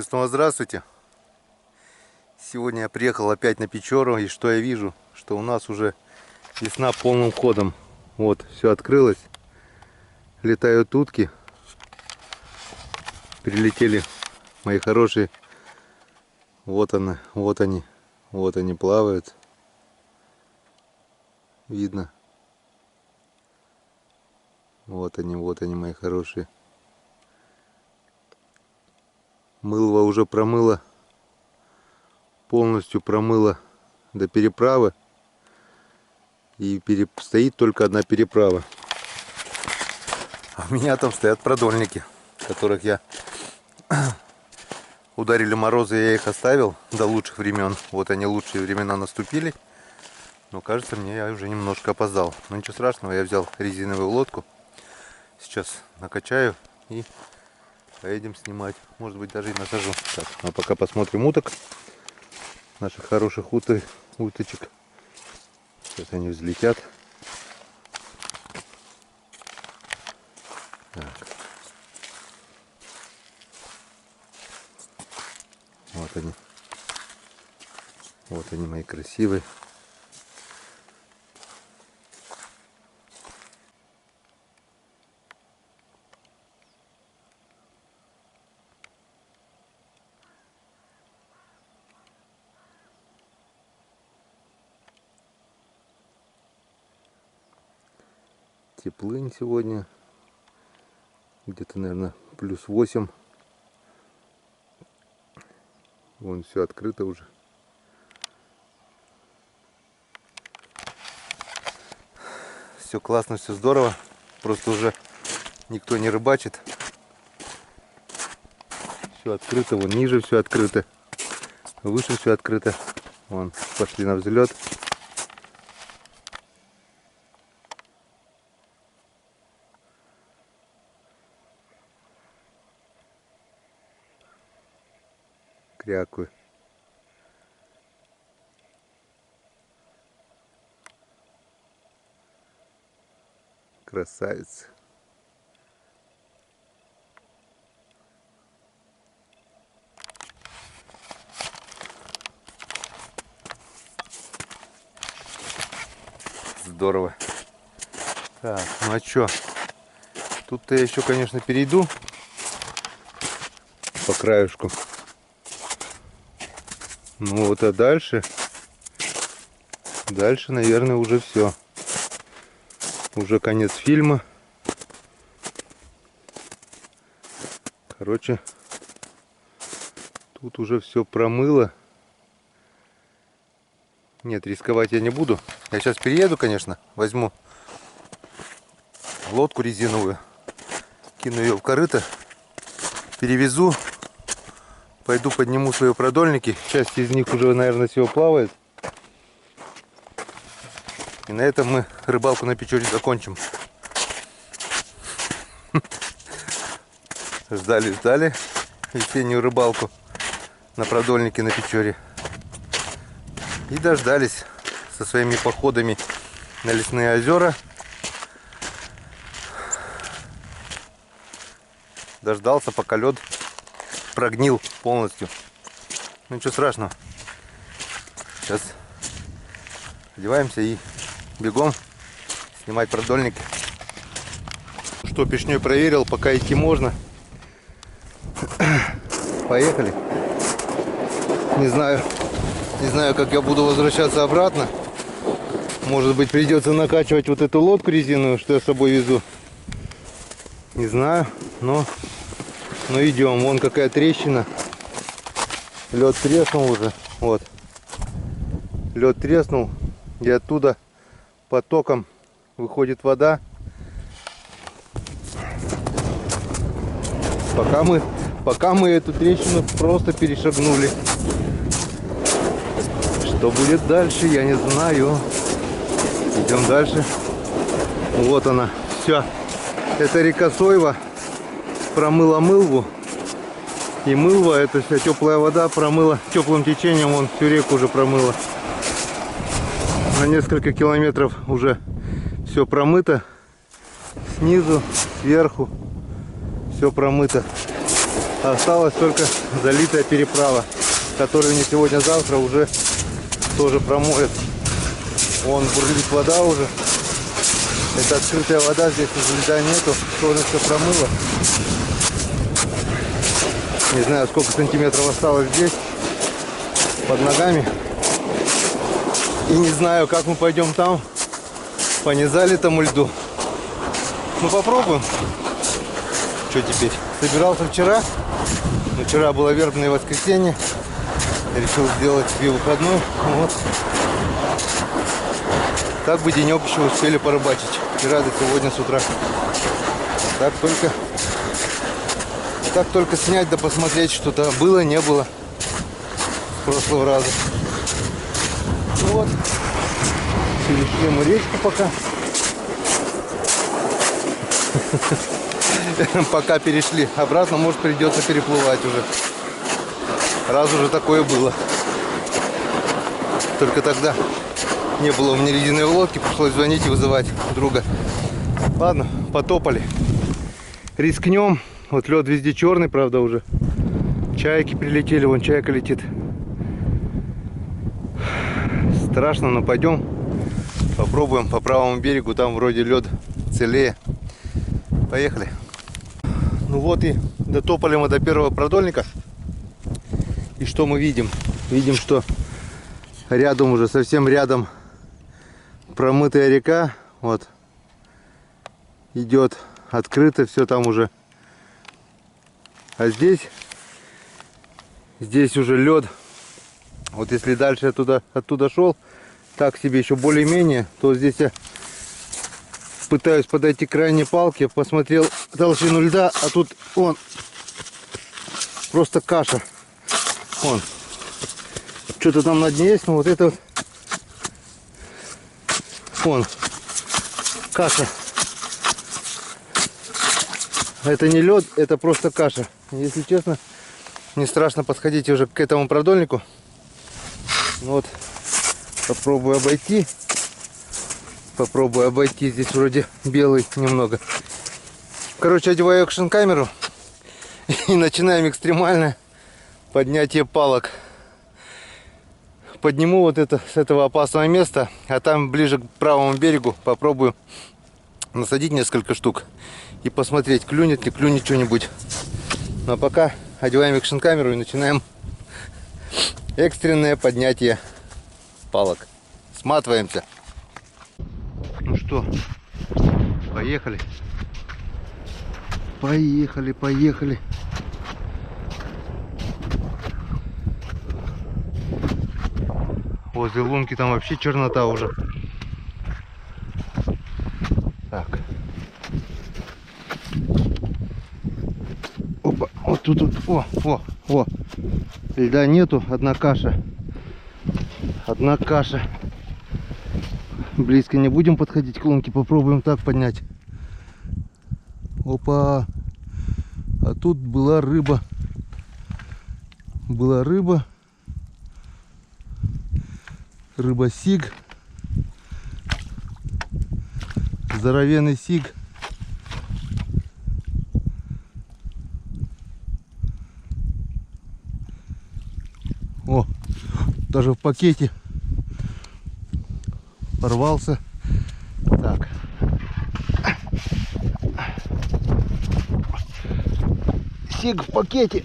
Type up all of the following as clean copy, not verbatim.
снова здравствуйте. Сегодня я приехал опять на Печору, и что я вижу? Что у нас уже весна полным ходом. Вот, все открылось. Летают утки. Прилетели мои хорошие. Вот она, вот они плавают. Видно. Вот они, мои хорошие. Мылва уже промыла, полностью промыла до переправы. И стоит только одна переправа. А у меня там стоят продольники, которых я ударили морозы, я их оставил до лучших времен. Вот они, лучшие времена наступили. Но кажется мне, я уже немножко опоздал. Но ничего страшного, я взял резиновую лодку. Сейчас накачаю и поедем снимать. Может быть, даже и насажу. Так, а пока посмотрим уток. Наших хороших уточек. Сейчас они взлетят. Так. Вот они. Вот они, мои красивые. Теплынь сегодня. Где-то, наверное, плюс 8. Вон все открыто уже. Все классно, все здорово. Просто уже никто не рыбачит. Все открыто. Вон ниже все открыто. Выше все открыто. Вон пошли на взлет. Крякую. Красавица. Здорово. Так, ну а чё? Тут-то я еще, конечно, перейду по краешку. Ну вот, а дальше, наверное, уже все. Уже конец фильма. Короче, тут уже все промыло. Нет, рисковать я не буду. Я сейчас перееду, конечно, возьму лодку резиновую, кину ее в корыто, перевезу. Пойду подниму свои продольники. Часть из них уже, наверное, всего плавает. И на этом мы рыбалку на Печоре закончим. Ждали весеннюю рыбалку на продольнике на Печоре. И дождались со своими походами на лесные озера. Дождался, пока лед прогнил полностью. Ну ничего страшного. Сейчас одеваемся и бегом снимать продольник. Что, пешней проверил, пока идти можно. Поехали. Не знаю, как я буду возвращаться обратно. Может быть, придется накачивать вот эту лодку резиновую, что я с собой везу. Не знаю, но идем. Вон какая трещина. Лед треснул уже. Вот. Лед треснул. И оттуда потоком выходит вода. Пока мы эту трещину просто перешагнули. Что будет дальше, я не знаю. Идем дальше. Вот она. Все. Это река Сойва промыла мылву. И мылва, это вся теплая вода, промыла теплым течением, вон всю реку уже промыла. На несколько километров уже все промыто. Снизу, сверху, все промыто. Осталась только залитая переправа, которую не сегодня-завтра уже тоже промоет. Вон бурлит вода уже. Это открытая вода, здесь уже льда нету, тоже все промыло. Не знаю, сколько сантиметров осталось здесь под ногами. И не знаю, как мы пойдем там по незалитому льду. Ну попробуем. Что теперь? Собирался вчера, но вчера было вербное воскресенье. Решил сделать себе выходной. Вот. Так бы денек еще успели порыбачить. Вчера до сегодня с утра. Так только снять да посмотреть, что-то было, не было с прошлого раза. Ну вот. Перешли мы речку пока. Пока перешли. Обратно, может, придется переплывать уже. Раз уже такое было. Только тогда не было у меня ледяной лодки. Пришлось звонить и вызывать друга. Ладно, потопали. Рискнем. Вот лед везде черный, правда, уже. Чайки прилетели. Вон чайка летит. Страшно, но пойдем. Попробуем по правому берегу. Там вроде лед целее. Поехали. Ну вот и дотопали мы до первого продольника. И что мы видим? Видим, что рядом уже, совсем рядом промытая река. Вот. Идет открыто, все там уже. А здесь уже лед. Вот если дальше оттуда шел, так себе еще более-менее, то здесь я пытаюсь подойти к крайней палке, посмотрел толщину льда, а тут вон просто каша. Вон. Что-то там на дне есть, но вот это вот. Вон. Каша. Это не лед, это просто каша. Если честно, не страшно подходить уже к этому продольнику. Вот. Попробую обойти. Здесь вроде белый немного. Короче, одеваю экшн-камеру и начинаем экстремальное поднятие палок. Подниму вот это с этого опасного места, а там ближе к правому берегу попробую насадить несколько штук и посмотреть, клюнет ли, клюнет что-нибудь. Ну а пока одеваем экшн-камеру и начинаем экстренное поднятие палок. Сматываемся. Ну что, поехали. Поехали. Возле лунки там вообще чернота уже. Так. Опа, вот тут, о. Льда нету, одна каша. Близко не будем подходить к лунке, попробуем так поднять. Опа. А тут была рыба. Рыба-сиг. Здоровенный сиг. О, даже в пакете порвался. Так. Сиг в пакете.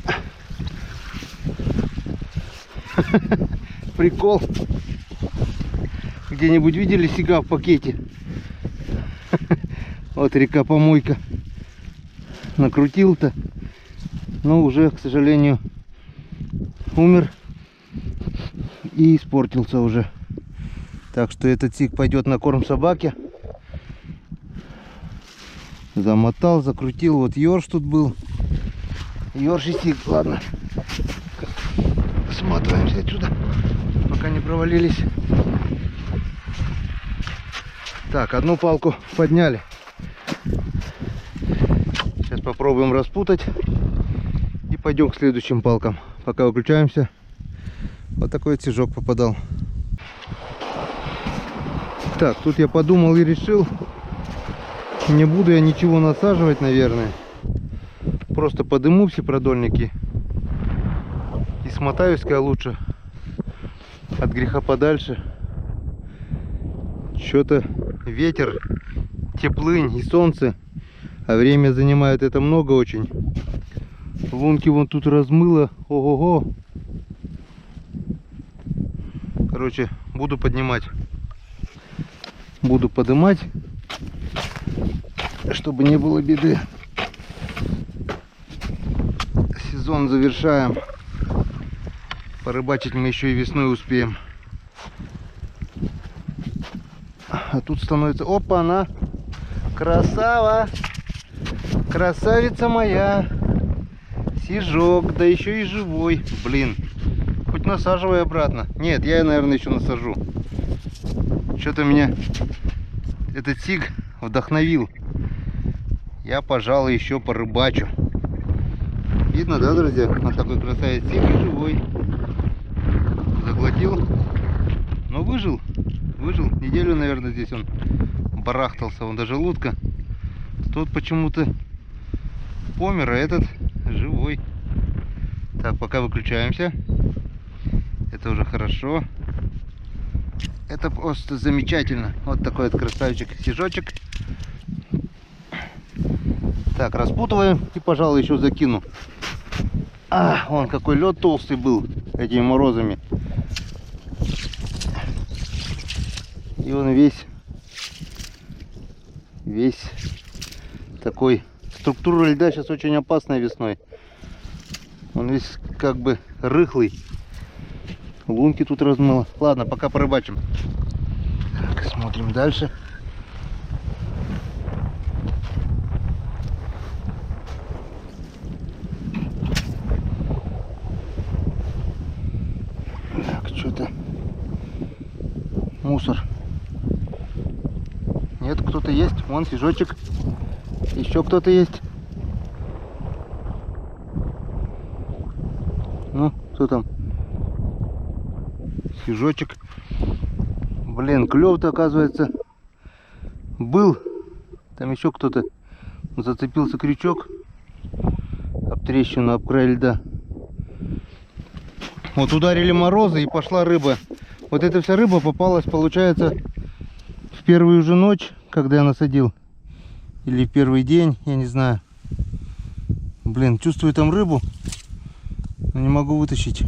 Прикол. Где-нибудь видели сига в пакете? Вот река-помойка. Накрутил-то. Но уже, к сожалению, умер. И испортился уже. Так что этот сиг пойдет на корм собаке. Замотал, закрутил. Вот ёрш тут был. Ёрш и сиг. Ладно. Сматываемся отсюда, пока не провалились. Так, одну палку подняли. Сейчас попробуем распутать. И пойдем к следующим палкам. Пока выключаемся. Вот такой вот сижок попадал. Так, тут я подумал и решил. Не буду я ничего насаживать, наверное. просто подыму все продольники и смотаюсь-ка лучше от греха подальше. Что-то ветер, теплынь и солнце, а время занимает это много очень. Лунки вон тут размыло, ого-го. Короче, буду поднимать. Буду поднимать, чтобы не было беды. Сезон завершаем. Порыбачить мы еще и весной успеем. А тут становится... Опа, она! Красава! Красавица моя! Сижок, да еще и живой. Блин. Хоть насаживай обратно. Нет, я, наверное, еще насажу. Что-то меня этот сиг вдохновил. Я, пожалуй, еще порыбачу. Видно, да, друзья? Вот такой красавец сиг и живой. Заглотил. Но выжил. Выжил. Неделю, наверное, здесь он барахтался. Он даже желудка. Тот почему-то помер, а этот живой. Так, пока выключаемся. Это уже хорошо. Это просто замечательно. Вот такой вот красавчик сижочек. Так, распутываем и, пожалуй, еще закину. А, вон какой лед толстый был этими морозами. И он весь такой. Структура льда сейчас очень опасная весной. Он весь как бы рыхлый. Лунки тут размыло. Ладно, пока порыбачим. Так, смотрим дальше. Так, что-то мусор. Нет, кто-то есть. Вон сижочек. Еще кто-то есть. Ну, кто там? Сижочек. Блин, клев-то, оказывается, был. Там еще кто-то зацепился, крючок об трещину, об край льда. Вот ударили морозы и пошла рыба. Вот эта вся рыба попалась, получается, в первую же ночь, когда я насадил. Или в первый день, я не знаю. Блин, чувствую там рыбу, но не могу вытащить.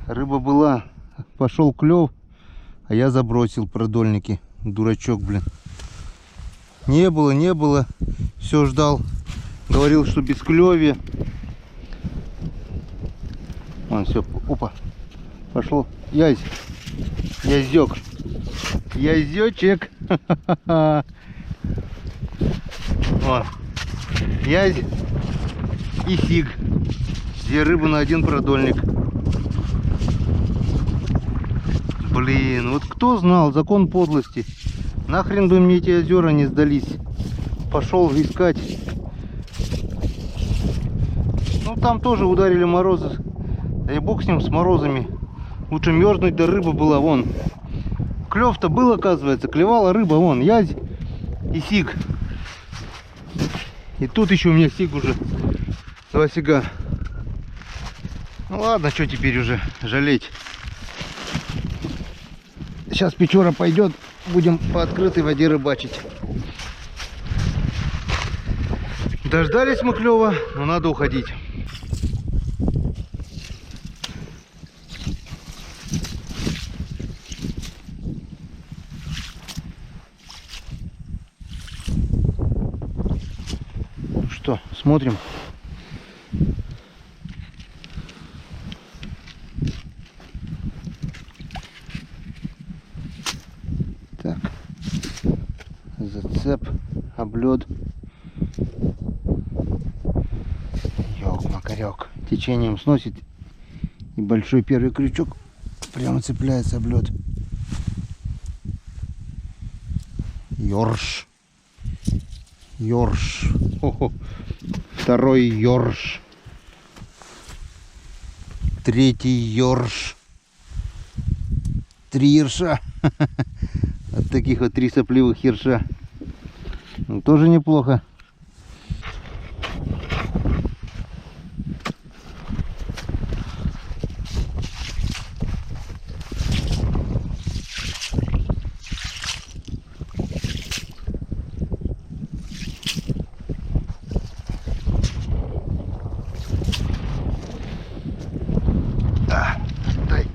Рыба была, пошел клев, а я забросил продольники. Дурачок, блин. Не было. Все ждал. Говорил, что без клёви. Вон, все, опа. Пошло. Язь. Язёк. Язёчек. Вон. Язь и сиг. Две рыбы на один продольник. Блин, вот кто знал закон подлости? Нахрен бы мне эти озера не сдались. Пошел искать. Ну там тоже ударили морозы. Да и бог с ним, с морозами. Лучше мерзнуть, да рыба была вон. Клев-то был, оказывается. Клевала рыба вон. Язь и сиг. И тут еще у меня сиг уже. Два сига. Ну ладно, что теперь уже жалеть. Сейчас Печора пойдет, будем по открытой воде рыбачить. Дождались мы клёва, но надо уходить. Ну что, смотрим. Так, зацеп, облет. Ёк-макарёк. Течением сносит. И большой первый крючок прямо цепляется об лед. Ёрш. Ёрш. Хо-хо. Второй ёрш. Третий ёрш. 3 ерша. От таких вот 3 сопливых ерша. Ну, тоже неплохо. Дай.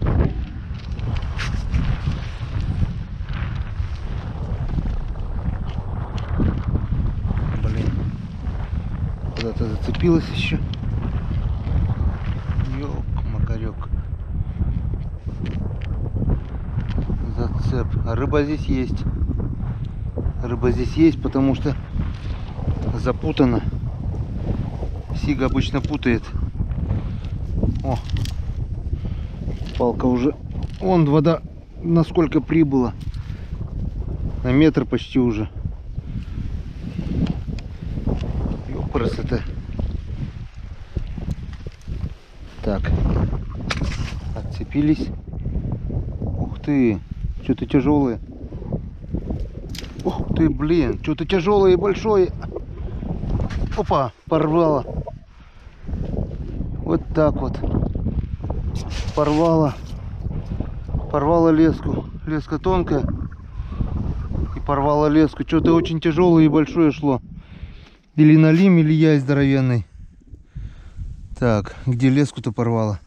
Блин. Куда-то зацепилась еще. Ёк-макарёк. Зацеп. А рыба здесь есть. Рыба здесь есть, потому что запутана. Сига обычно путает. О, палка уже. Вон вода насколько прибыла. На метр почти уже. Ёпрст это. Так. Отцепились. Ух ты. Что-то тяжелое. Ух ты, блин. Что-то тяжелое и большое. Опа, порвало. Вот так вот. Порвало. Порвало леску. Леска тонкая. И порвало леску. Что-то очень тяжелое и большое шло. Или налим, или яй здоровенный. Так, где леску-то порвало?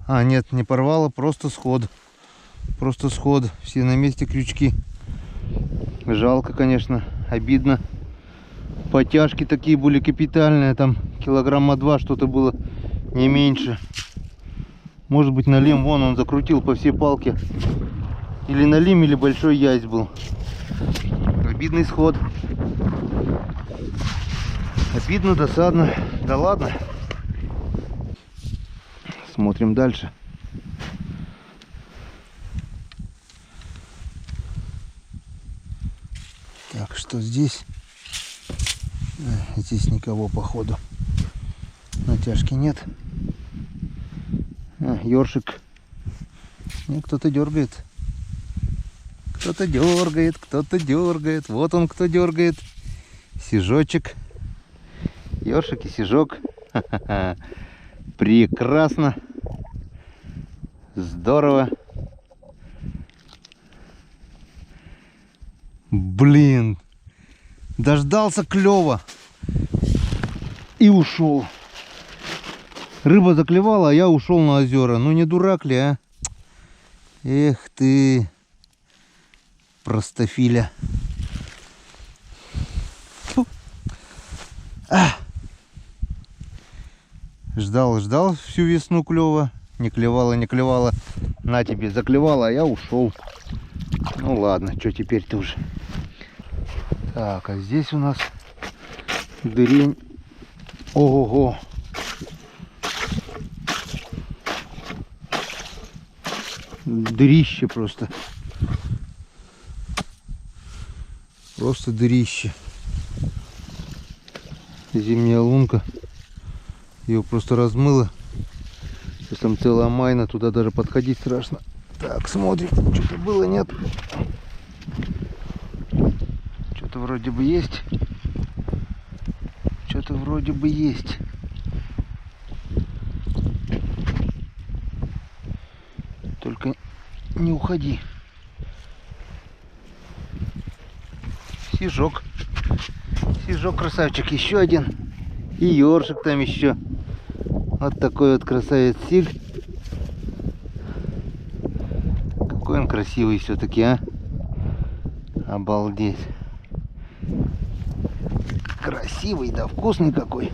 А, нет, не порвало, просто сход. Просто сход. Все на месте крючки. Жалко, конечно. Обидно. Потяжки такие были капитальные. Там килограмма 2 что-то было. Не меньше. Может быть, налим. Вон он закрутил по всей палке. Или налим, или большой ясь был. Обидный сход. Обидно, досадно. Да ладно. Смотрим дальше. Так, что здесь? Здесь никого, походу. Натяжки нет. Ёршик. Кто-то дергает. Кто-то дергает, кто-то дергает. Вот он кто дергает. Сижочек. Ёршик и сижок. Ха-ха-ха. Прекрасно. Здорово. Блин. Дождался клёва. И ушел. Рыба заклевала, а я ушел на озера. Ну не дурак ли, а? Эх ты. Простофиля. Фу. Ждал всю весну клёва. Не клевала, не клевала. На тебе, заклевала, а я ушел. Ну ладно, что теперь-то уже. Так, а здесь у нас дырень. Ого-го. Дырище просто. Просто дырище. Зимняя лунка. Ее просто размыло. Сейчас там целая майна, туда даже подходить страшно. Так, смотрим, что-то было, нет. Что-то вроде бы есть. Что-то вроде бы есть. Только не уходи. Сижок. Сижок, красавчик, еще один. И ёршик там еще. Вот такой вот красавец сиг. Какой он красивый все-таки, а? Обалдеть. Красивый, да, вкусный какой.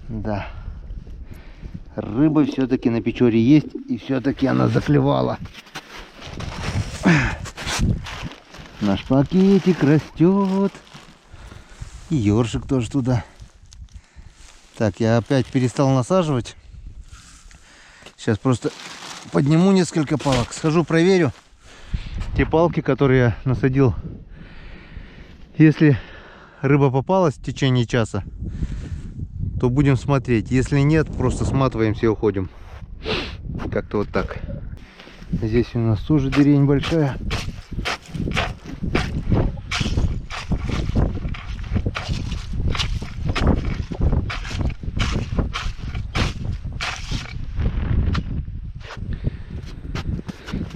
Да. Рыба все-таки на Печоре есть. И все-таки она заклевала. Наш пакетик растет. И ёршик тоже туда. Так, я опять перестал насаживать. Сейчас просто подниму несколько палок. Схожу, проверю те палки, которые я насадил. Если рыба попалась в течение часа, то будем смотреть. Если нет, просто сматываемся и уходим. Как-то вот так. Здесь у нас тоже дырень большая.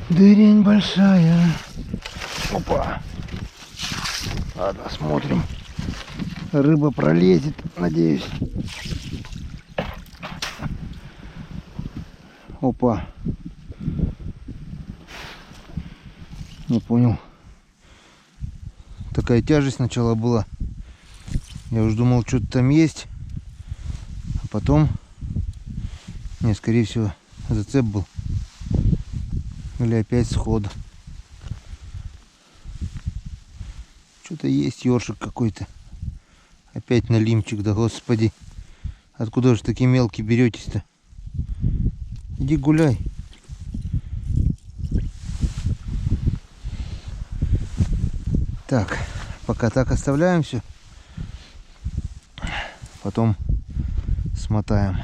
Дырень большая. Опа. Ладно, смотрим. Рыба пролезет, надеюсь. Опа. Не понял. Такая тяжесть сначала была. Я уже думал, что-то там есть. А потом... Не, скорее всего, зацеп был. Или опять сход. Что-то есть ёршик какой-то. Опять налимчик, да господи. Откуда же такие мелкие беретесь-то? Иди гуляй. Так, пока так оставляем все. Потом смотаем.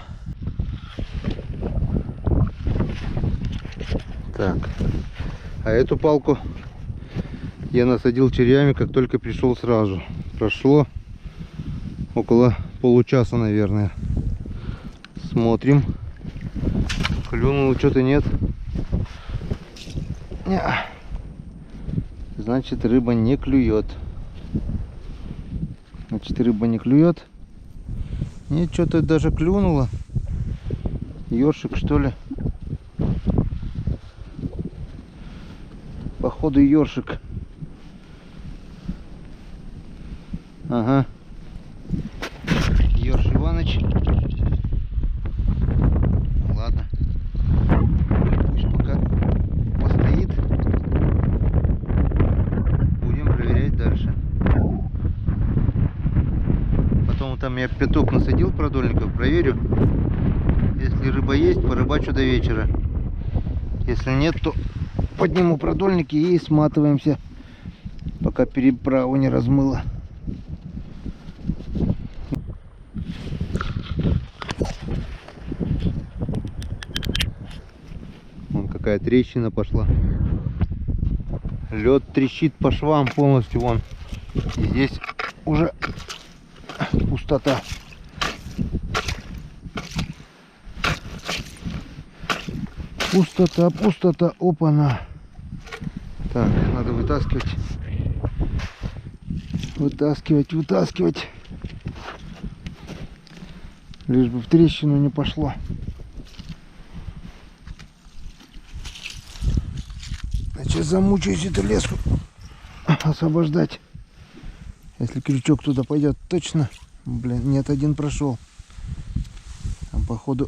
Так, а эту палку я насадил червями, как только пришел сразу. Прошло около получаса, наверное. Смотрим. Клюнул, что-то нет. Значит, рыба не клюет. Значит, рыба не клюет. Нет, что-то даже клюнуло. Ёршик, что ли? Походу ёршик. Ага. Ёрш Иваныч. Ладно. Пусть пока постоит. Будем проверять дальше. Потом там я пяток насадил продольников. Проверю. Если рыба есть, порыбачу до вечера. Если нет, то подниму продольники и сматываемся, пока переправу не размыло. Вон какая трещина пошла. Лед трещит по швам полностью. Вон. И здесь уже пустота. Пустота, пустота, опа-на. Так, надо вытаскивать. Вытаскивать, вытаскивать. Лишь бы в трещину не пошло. А сейчас замучаюсь эту леску освобождать. Если крючок туда пойдет, точно. Блин, нет, один прошел. Там походу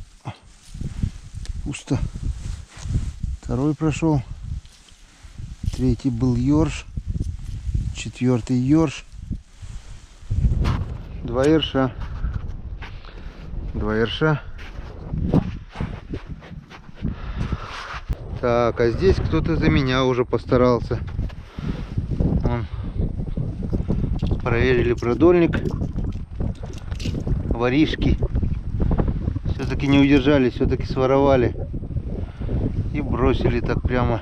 пусто. Второй прошел. Третий был ёрш. Четвертый ёрш. Два ерша. Два ерша. Так, а здесь кто-то за меня уже постарался. Вон. Проверили продольник. Воришки. Все-таки не удержались, все-таки своровали. И бросили так прямо.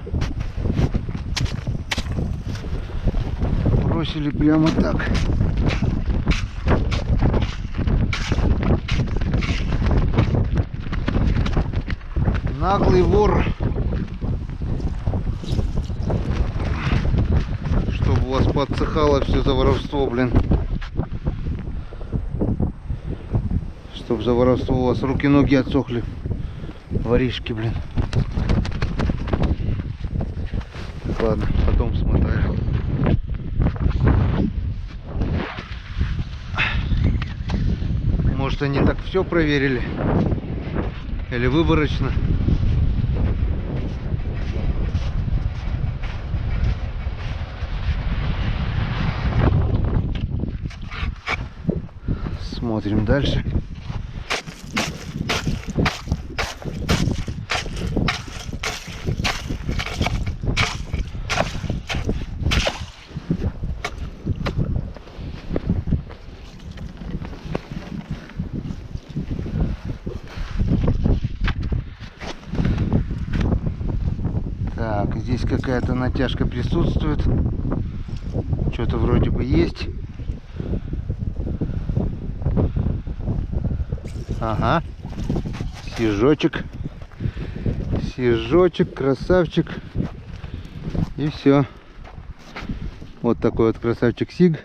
Бросили прямо так. Наглый вор. Чтобы у вас подсыхало все за воровство, блин. Чтобы за воровство у вас руки-ноги отсохли. Воришки, блин. Ладно, потом смотаю. Может, они так все проверили? Или выборочно? Смотрим дальше. здесь какая-то натяжка присутствует. Что-то вроде бы есть. Ага. Сижочек. Сижочек, красавчик. И все. Вот такой вот красавчик сиг.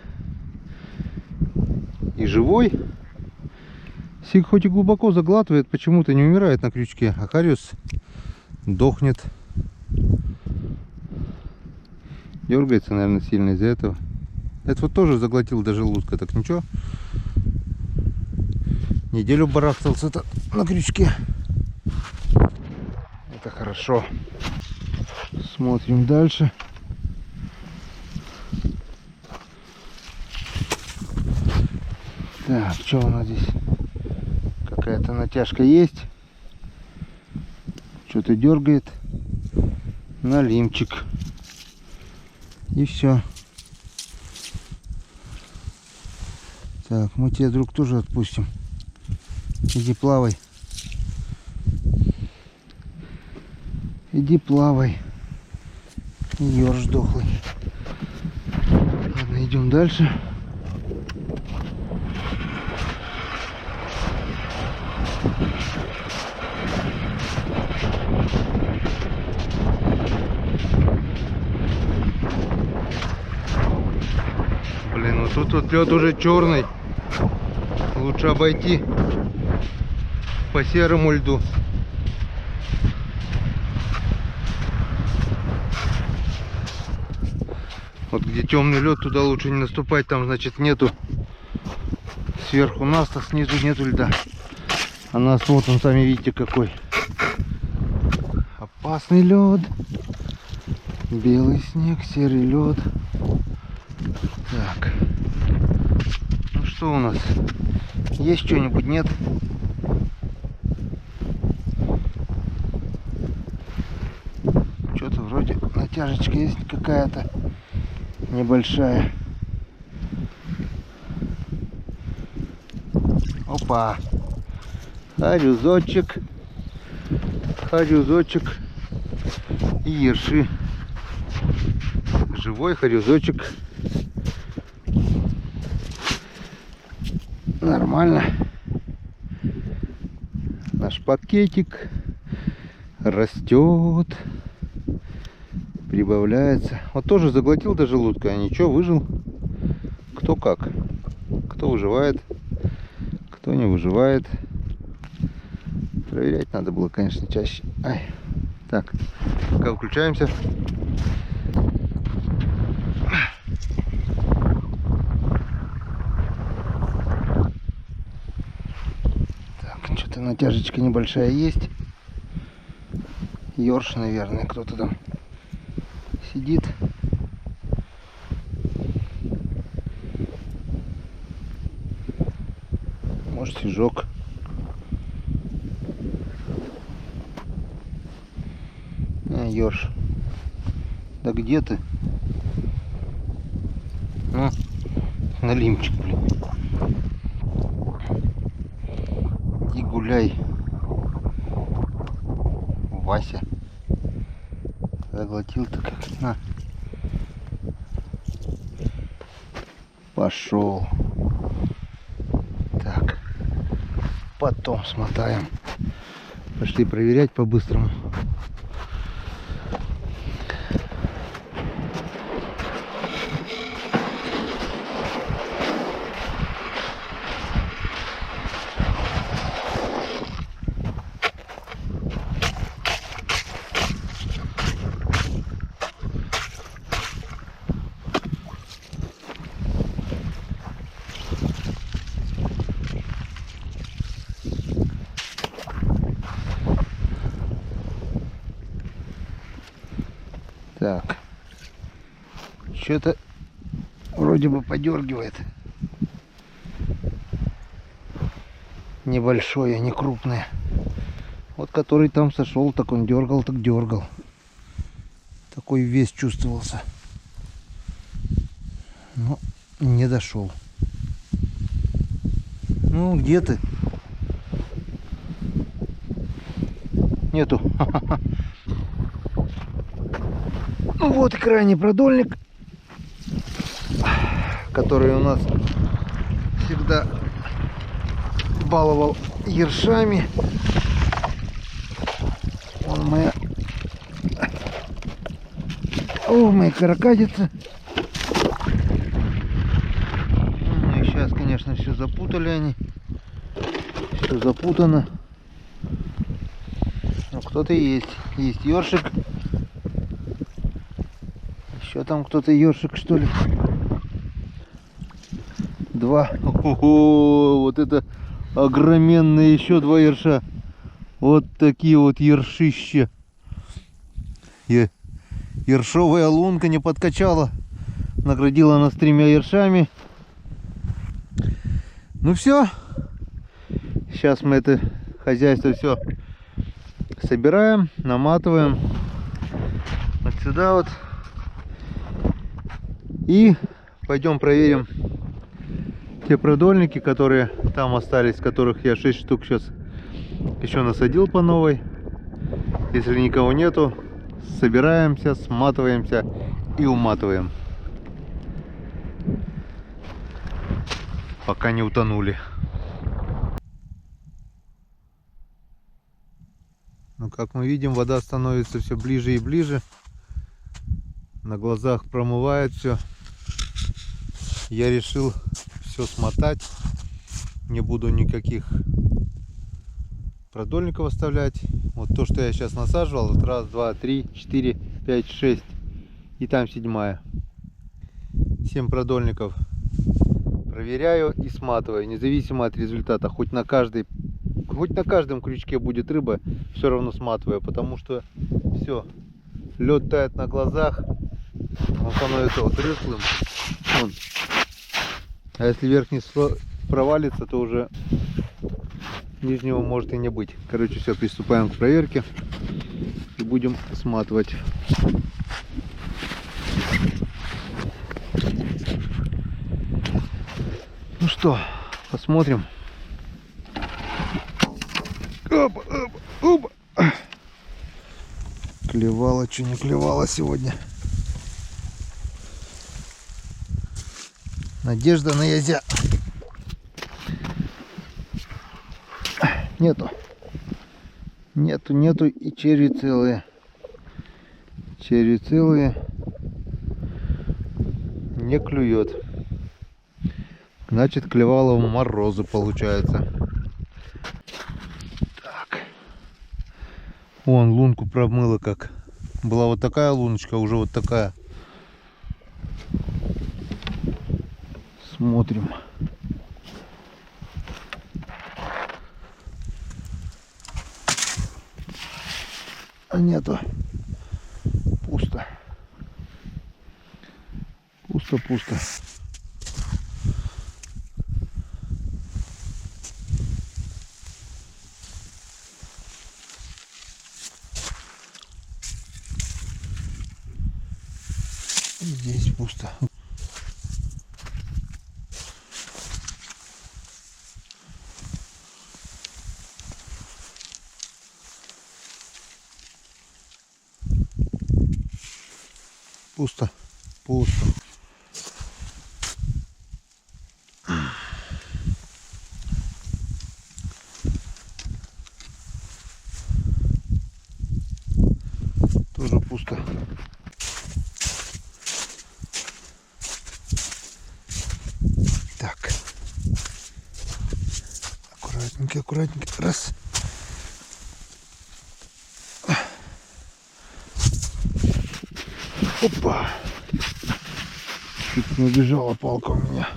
И живой. Сиг хоть и глубоко заглатывает, почему-то не умирает на крючке. А хариус дохнет. Дергается, наверное, сильно из-за этого. Это вот тоже заглотил до желудка. Так ничего. Неделю барахтался на крючке. Это хорошо. Смотрим дальше. Так, что у нас здесь? Какая-то натяжка есть. Что-то дергает. Налимчик. И все. Так, мы тебя, друг, тоже отпустим. Иди плавай. Иди плавай. Ёрш дохлый. Ладно, идем дальше. Блин, вот тут вот лед уже черный. Лучше обойти по серому льду. Вот где темный лед, туда лучше не наступать. Там, значит, нету сверху наста, снизу нету льда. А нас вот он, сами видите, какой опасный лед. Белый снег, серый лед. Так. Ну что у нас? Есть что-нибудь? Нет? Что-то вроде натяжечка есть какая-то небольшая. Опа! Харюзочек. Харюзочек. И ерши. Живой харюзочек. Нормально. Наш пакетик растет. Прибавляется. Вот тоже заглотил до желудка, а ничего, выжил. Кто как. Кто выживает, кто не выживает. Проверять надо было, конечно, чаще. Ай. Так, пока включаемся. Так, что-то натяжечка небольшая есть. Ёрш, наверное, кто-то там сидит. Может, сижок. Ёрш. Да где ты? Ну, налимчик, блин. Иди гуляй. Вася. Заглотил-то как. На. Пошел. Так. Потом смотаем. Пошли проверять по-быстрому. Так, что-то вроде бы подергивает. Небольшое, не крупное. Вот который там сошел, так он дергал, так дергал. Такой вес чувствовался. Но не дошел. Ну, где ты? Нету. Вот и крайний продольник, который у нас всегда баловал ершами. Вон моя, мои каракатицы. Ну и сейчас, конечно, все запутали они. Все запутано. Но кто-то есть. Есть ёршик. Еще там кто-то ёршик, что ли. Два. Ого, вот это огроменные еще два ерша. Вот такие вот ершища. Ершовая лунка не подкачала. Наградила нас 3 ершами. Ну все. Сейчас мы это хозяйство все собираем, наматываем вот сюда вот. И пойдем проверим те продольники, которые там остались, которых я 6 штук сейчас еще насадил по новой. Если никого нету, собираемся, сматываемся и уматываем, пока не утонули. Ну, как мы видим, вода становится все ближе и ближе. На глазах промывает все. Я решил все смотать. Не буду никаких продольников оставлять. Вот то, что я сейчас насаживал. Вот раз, два, три, 4, 5, 6. И там 7-я. 7 продольников проверяю и сматываю. Независимо от результата. Хоть на каждом крючке будет рыба, все равно сматываю. Потому что все. Лед тает на глазах. Он становится вот рыхлым. Вон. А если верхний слой провалится, то уже нижнего может и не быть. Короче, все, приступаем к проверке и будем сматывать. Ну что, посмотрим. Опа, опа, опа. Клевало, что не клевало сегодня. Надежда на язя. Нету. Нету. И черви целые. Черви целые. Не клюет. Значит, клевало в морозы, получается. Так. Вон, лунку промыло как. Была вот такая луночка, уже вот такая. Смотрим. А нету. Пусто. Пусто. И здесь пусто. Пусто. Тоже пусто. Так. Аккуратненько. Раз. Опа. Чуть не убежала палка у меня.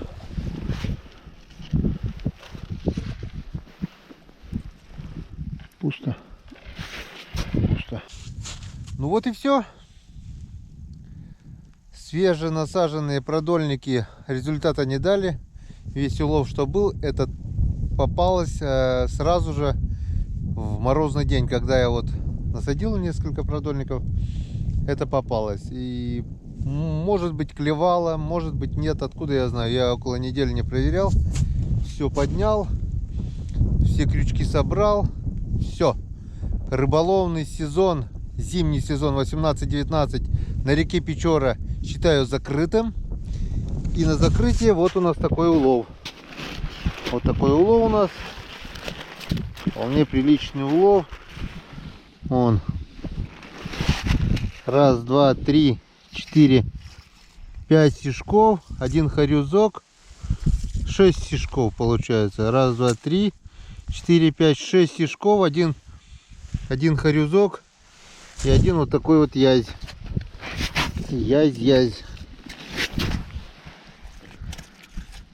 Пусто. Ну вот и все. Свеженасаженные продольники результата не дали. Весь улов, что был, этот попалось сразу же в морозный день, когда я вот насадил несколько продольников. Это попалось. И может быть клевало, может быть нет. Откуда я знаю? Я около недели не проверял. Все поднял. Все крючки собрал. Все. Рыболовный сезон, зимний сезон 18-19 на реке Печора считаю закрытым. И на закрытие вот у нас такой улов. Вот такой улов у нас. Вполне приличный улов. Вон. Раз, два, три, 4, 5 стишков. Один хорюзок. 6 стишков получается. Раз, два, три, 4, 5, 6 стишков. Один хорюзок. И один вот такой вот язь. Язь.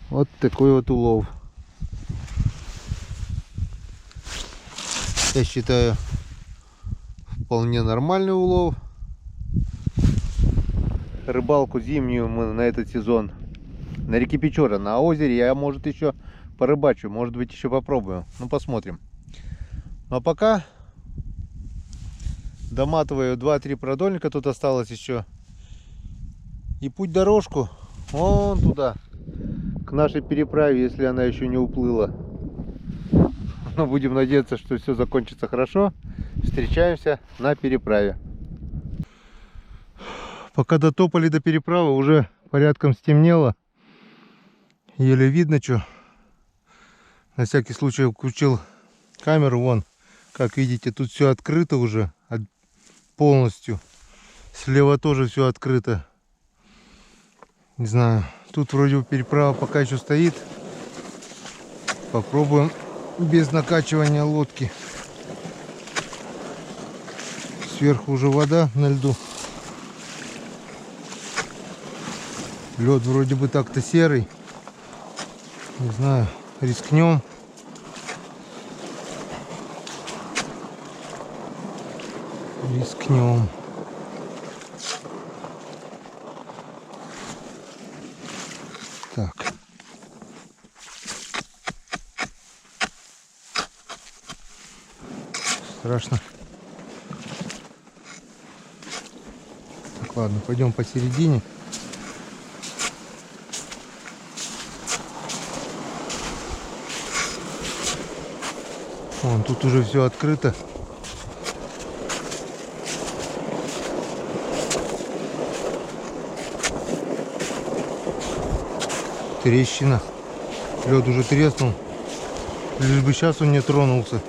Вот такой вот улов. Я считаю, вполне нормальный улов. Рыбалку зимнюю мы на этот сезон на реке Печора, на озере, я, может, еще порыбачу, может быть, еще попробую. Ну, посмотрим. Ну, а пока доматываю 2-3 продольника, тут осталось еще. И путь дорожку вон туда, к нашей переправе, если она еще не уплыла. Но будем надеяться, что все закончится хорошо. Встречаемся на переправе. Пока дотопали до переправы, уже порядком стемнело. Еле видно, что. На всякий случай включил камеру. Вон, как видите, тут все открыто уже полностью. Слева тоже все открыто. Не знаю, тут вроде переправа пока еще стоит. Попробуем без накачивания лодки. Сверху уже вода на льду. Лед вроде бы так-то серый. Не знаю, рискнем. Рискнем. Так. Страшно. Так, ладно, пойдем посередине. Вон, тут уже все открыто. Трещина. Лед уже треснул. Лишь бы сейчас он не тронулся.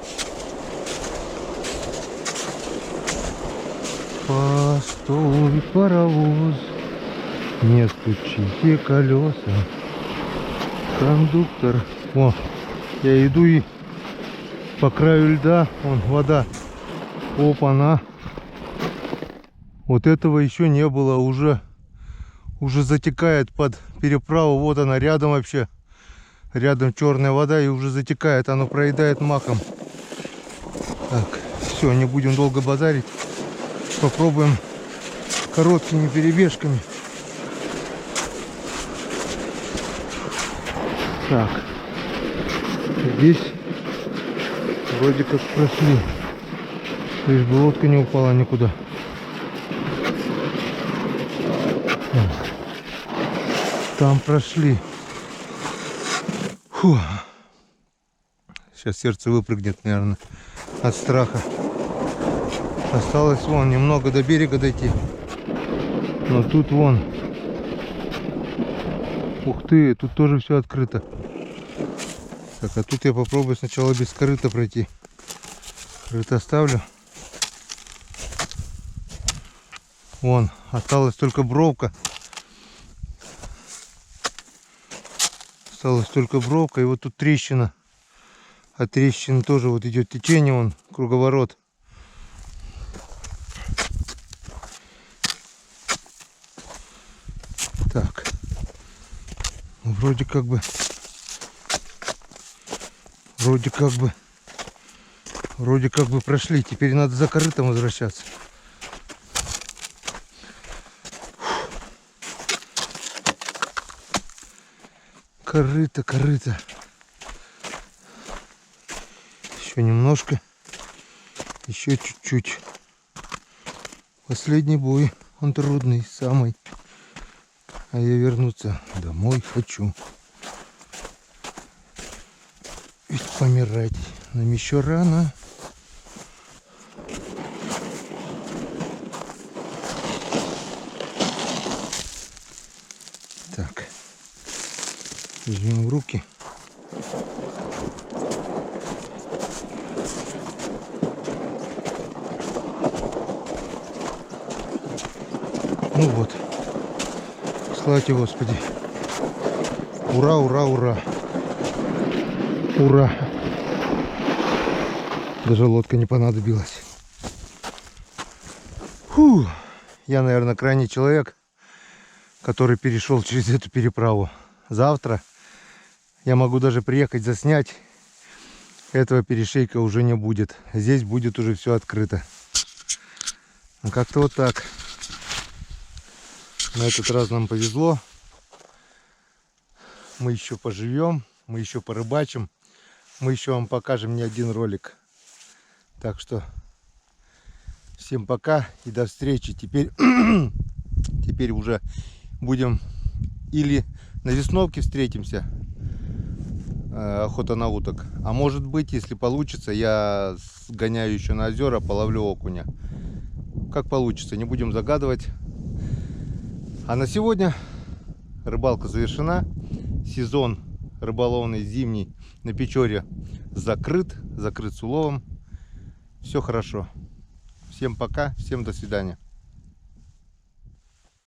Постой, паровоз, не стучите колеса. Кондуктор. О, я иду и по краю льда, вон вода. Опа-на. Вот этого еще не было. Уже затекает под переправу. Вот она рядом вообще. Рядом черная вода и уже затекает. Оно проедает маком. Так, все, не будем долго базарить. Попробуем короткими перебежками. Так, здесь вроде как прошли. Лишь бы лодка не упала никуда. Так. Там прошли. Фу. Сейчас сердце выпрыгнет, наверное, от страха. Осталось вон немного до берега дойти. Но тут вон. Ух ты, тут тоже все открыто. Так, а тут я попробую сначала без корыта пройти. Корыто оставлю. Вон, осталась только бровка. Осталась только бровка. И вот тут трещина. А трещина тоже вот идет течение, вон, круговорот. Так. Вроде как бы прошли. Теперь надо за корытом возвращаться. Корыто. Еще немножко. Еще чуть-чуть. Последний бой. Он трудный, самый. А я вернуться домой хочу. Ведь помирать нам еще рано. Так. Возьмем в руки. Ну вот. Слава тебе, Господи. Ура, ура, ура. Ура. Даже лодка не понадобилась. Фу. Я, наверное, крайний человек, который перешел через эту переправу. Завтра я могу даже приехать заснять. Этого перешейка уже не будет. Здесь будет уже все открыто. Ну, как-то вот так. На этот раз нам повезло. Мы еще поживем, мы еще порыбачим. Мы еще вам покажем не один ролик. Так что всем пока и до встречи. Теперь уже будем или на Весновке встретимся, охота на уток. А может быть, если получится, я сгоняю еще на озера, половлю окуня. Как получится, не будем загадывать. А на сегодня рыбалка завершена. Сезон рыболовный зимний на Печоре закрыт с уловом. Все хорошо. Всем пока, всем до свидания.